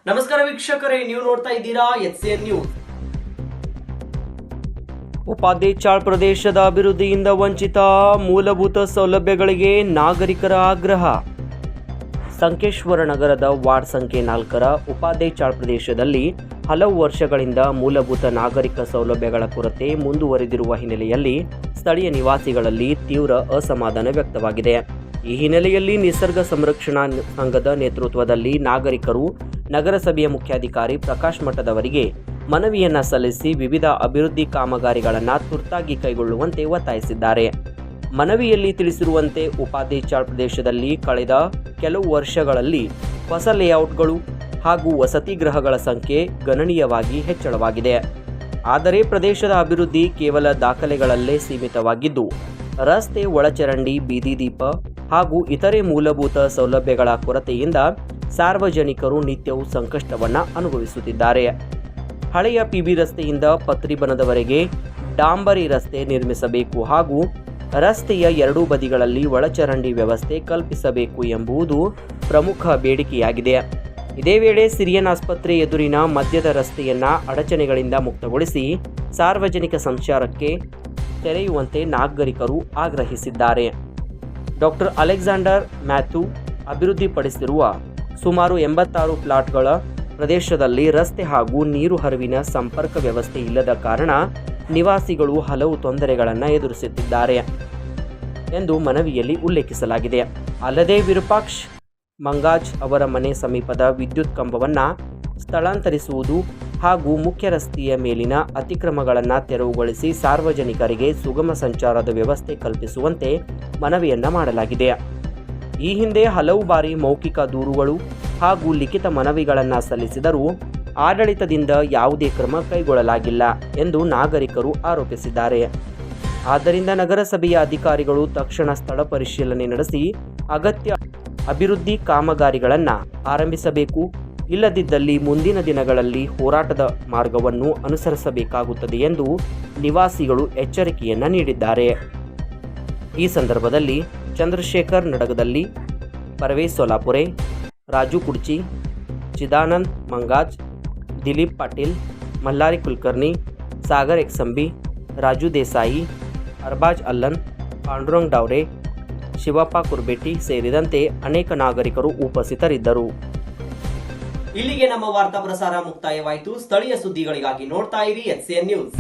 ನಮಸ್ಕಾರ ವೀಕ್ಷಕರೇ, ನೀವು ನೋಡ್ತಾ ಇದ್ದೀರಾ HCN ನ್ಯೂಸ್. ಉಪಾಧಿ ಚಾಳ್ ಪ್ರದೇಶದ ಅಭಿವೃದ್ಧಿಯಿಂದ ವಂಚಿತ, ಮೂಲಭೂತ ಸೌಲಭ್ಯಗಳಿಗೆ ನಾಗರಿಕರ ಆಗ್ರಹ. ಸಂಕೇಶ್ವರ ನಗರದ ವಾರ್ಡ್ ಸಂಖ್ಯೆ 4ರ ಉಪಾಧಿ ಚಾಳ್ ಪ್ರದೇಶದಲ್ಲಿ ಹಲವು ವರ್ಷಗಳಿಂದ ಮೂಲಭೂತ ನಾಗರಿಕ ಸೌಲಭ್ಯಗಳ ಕೊರತೆ ಮುಂದುವರೆದಿರುವ ಹಿನ್ನೆಲೆಯಲ್ಲಿ ಸ್ಥಳೀಯ ನಿವಾಸಿಗಳಲ್ಲಿ ತೀವ್ರ ಅಸಮಾಧಾನ ವ್ಯಕ್ತವಾಗಿದೆ. ಈ ಹಿನ್ನೆಲೆಯಲ್ಲಿ ನಿಸರ್ಗ ಸಂರಕ್ಷಣಾ ಸಂಘದ ನೇತೃತ್ವದಲ್ಲಿ ನಾಗರಿಕರು ನಗರಸಭೆಯ ಮುಖ್ಯಾಧಿಕಾರಿ ಪ್ರಕಾಶ್ ಮಠದವರಿಗೆ ಮನವಿಯನ್ನ ಸಲ್ಲಿಸಿ ವಿವಿಧ ಅಭಿವೃದ್ಧಿ ಕಾಮಗಾರಿಗಳನ್ನು ತುರ್ತಾಗಿ ಕೈಗೊಳ್ಳುವಂತೆ ಒತ್ತಾಯಿಸಿದ್ದಾರೆ. ಮನವಿಯಲ್ಲಿ ತಿಳಿಸಿರುವಂತೆ ಉಪಾಧಿ ಚಾಳ್ ಪ್ರದೇಶದಲ್ಲಿ ಕಳೆದ ಕೆಲವು ವರ್ಷಗಳಲ್ಲಿ ಹೊಸ ಲೇಔಟ್ಗಳು ಹಾಗೂ ವಸತಿ ಗೃಹಗಳ ಸಂಖ್ಯೆ ಗಣನೀಯವಾಗಿ ಹೆಚ್ಚಳವಾಗಿದೆ. ಆದರೆ ಪ್ರದೇಶದ ಅಭಿವೃದ್ಧಿ ಕೇವಲ ದಾಖಲೆಗಳಲ್ಲೇ ಸೀಮಿತವಾಗಿದ್ದು, ರಸ್ತೆ, ಒಳಚರಂಡಿ, ಬೀದಿ ದೀಪ ಹಾಗೂ ಇತರೆ ಮೂಲಭೂತ ಸೌಲಭ್ಯಗಳ ಕೊರತೆಯಿಂದ ಸಾರ್ವಜನಿಕರು ನಿತ್ಯವೂ ಸಂಕಷ್ಟವನ್ನು ಅನುಭವಿಸುತ್ತಿದ್ದಾರೆ. ಹಳೆಯ PB ರಸ್ತೆಯಿಂದ ಪತ್ರಿಬನದವರೆಗೆ ಡಾಂಬರಿ ರಸ್ತೆ ನಿರ್ಮಿಸಬೇಕು ಹಾಗೂ ರಸ್ತೆಯ ಎರಡೂ ಬದಿಗಳಲ್ಲಿ ಒಳಚರಂಡಿ ವ್ಯವಸ್ಥೆ ಕಲ್ಪಿಸಬೇಕು ಎಂಬುದು ಪ್ರಮುಖ ಬೇಡಿಕೆಯಾಗಿದೆ. ಇದೇ ವೇಳೆ ಸಿರಿಯನ್ ಆಸ್ಪತ್ರೆ ಎದುರಿನ ಮಧ್ಯದ ರಸ್ತೆಯನ್ನು ಅಡಚಣೆಗಳಿಂದ ಮುಕ್ತಗೊಳಿಸಿ ಸಾರ್ವಜನಿಕ ಸಂಚಾರಕ್ಕೆ ತೆರೆಯುವಂತೆ ನಾಗರಿಕರು ಆಗ್ರಹಿಸಿದ್ದಾರೆ. ಡಾಕ್ಟರ್ ಅಲೆಕ್ಸಾಂಡರ್ ಮ್ಯಾಥ್ಯೂ ಅಭಿವೃದ್ಧಿಪಡಿಸಿರುವ ಸುಮಾರು 86 ಪ್ಲಾಟ್ಗಳ ಪ್ರದೇಶದಲ್ಲಿ ರಸ್ತೆ ಹಾಗೂ ನೀರು ಹರಿವಿನ ಸಂಪರ್ಕ ವ್ಯವಸ್ಥೆ ಇಲ್ಲದ ಕಾರಣ ನಿವಾಸಿಗಳು ಹಲವು ತೊಂದರೆಗಳನ್ನು ಎದುರಿಸುತ್ತಿದ್ದಾರೆ ಎಂದು ಮನವಿಯಲ್ಲಿ ಉಲ್ಲೇಖಿಸಲಾಗಿದೆ. ಅಲ್ಲದೆ ವಿರೂಪಾಕ್ಷ ಮಂಗಾಜ್ ಅವರ ಮನೆ ಸಮೀಪದ ವಿದ್ಯುತ್ ಕಂಬವನ್ನು ಸ್ಥಳಾಂತರಿಸುವುದು ಹಾಗೂ ಮುಖ್ಯ ರಸ್ತೆಯ ಮೇಲಿನ ಅತಿಕ್ರಮಗಳನ್ನು ತೆರವುಗೊಳಿಸಿ ಸಾರ್ವಜನಿಕರಿಗೆ ಸುಗಮ ಸಂಚಾರದ ವ್ಯವಸ್ಥೆ ಕಲ್ಪಿಸುವಂತೆ ಮನವಿಯನ್ನ ಮಾಡಲಾಗಿದೆ. ಈ ಹಿಂದೆ ಹಲವು ಬಾರಿ ಮೌಖಿಕ ದೂರುಗಳು ಹಾಗೂ ಲಿಖಿತ ಮನವಿಗಳನ್ನು ಸಲ್ಲಿಸಿದರೂ ಆಡಳಿತದಿಂದ ಯಾವುದೇ ಕ್ರಮ ಕೈಗೊಳ್ಳಲಾಗಿಲ್ಲ ಎಂದು ನಾಗರಿಕರು ಆರೋಪಿಸಿದ್ದಾರೆ. ಆದ್ದರಿಂದ ನಗರಸಭೆಯ ಅಧಿಕಾರಿಗಳು ತಕ್ಷಣ ಸ್ಥಳ ಪರಿಶೀಲನೆ ನಡೆಸಿ ಅಗತ್ಯ ಅಭಿವೃದ್ಧಿ ಕಾಮಗಾರಿಗಳನ್ನು ಆರಂಭಿಸಬೇಕು. ಇಲ್ಲದಿದ್ದಲ್ಲಿ ಮುಂದಿನ ದಿನಗಳಲ್ಲಿ ಹೋರಾಟದ ಮಾರ್ಗವನ್ನು ಅನುಸರಿಸಬೇಕಾಗುತ್ತದೆ ಎಂದು ನಿವಾಸಿಗಳು ಎಚ್ಚರಿಕೆಯನ್ನು ನೀಡಿದ್ದಾರೆ. ಈ ಸಂದರ್ಭದಲ್ಲಿ ಚಂದ್ರಶೇಖರ್ ನಡಗದಲ್ಲಿ, ಪರವೇಶ್ ಸೋಲಾಪುರೆ, ರಾಜು ಕುಡ್ಚಿ, ಚಿದಾನಂದ್ ಮಂಗಾಜ್, ದಿಲೀಪ್ ಪಾಟೀಲ್, ಮಲ್ಲಾರಿ ಕುಲಕರ್ಣಿ, ಸಾಗರ್ ಎಕ್ಸಂಬಿ, ರಾಜು ದೇಸಾಯಿ, ಅರ್ಬಾಜ್ ಅಲ್ಲನ್, ಪಾಂಡುರಂಗ್ ಡಾವ್ರೆ, ಶಿವಪ್ಪ ಕುರ್ಬೇಟಿ ಸೇರಿದಂತೆ ಅನೇಕ ನಾಗರಿಕರು ಉಪಸ್ಥಿತರಿದ್ದರು. ಇಲ್ಲಿಗೆ ನಮ್ಮ ವಾರ್ತಾ ಪ್ರಸಾರ ಮುಕ್ತಾಯವಾಯಿತು. ಸ್ಥಳೀಯ ಸುದ್ದಿಗಳಿಗಾಗಿ ನೋಡ್ತಾ ಇರಿ HCN ನ್ಯೂಸ್.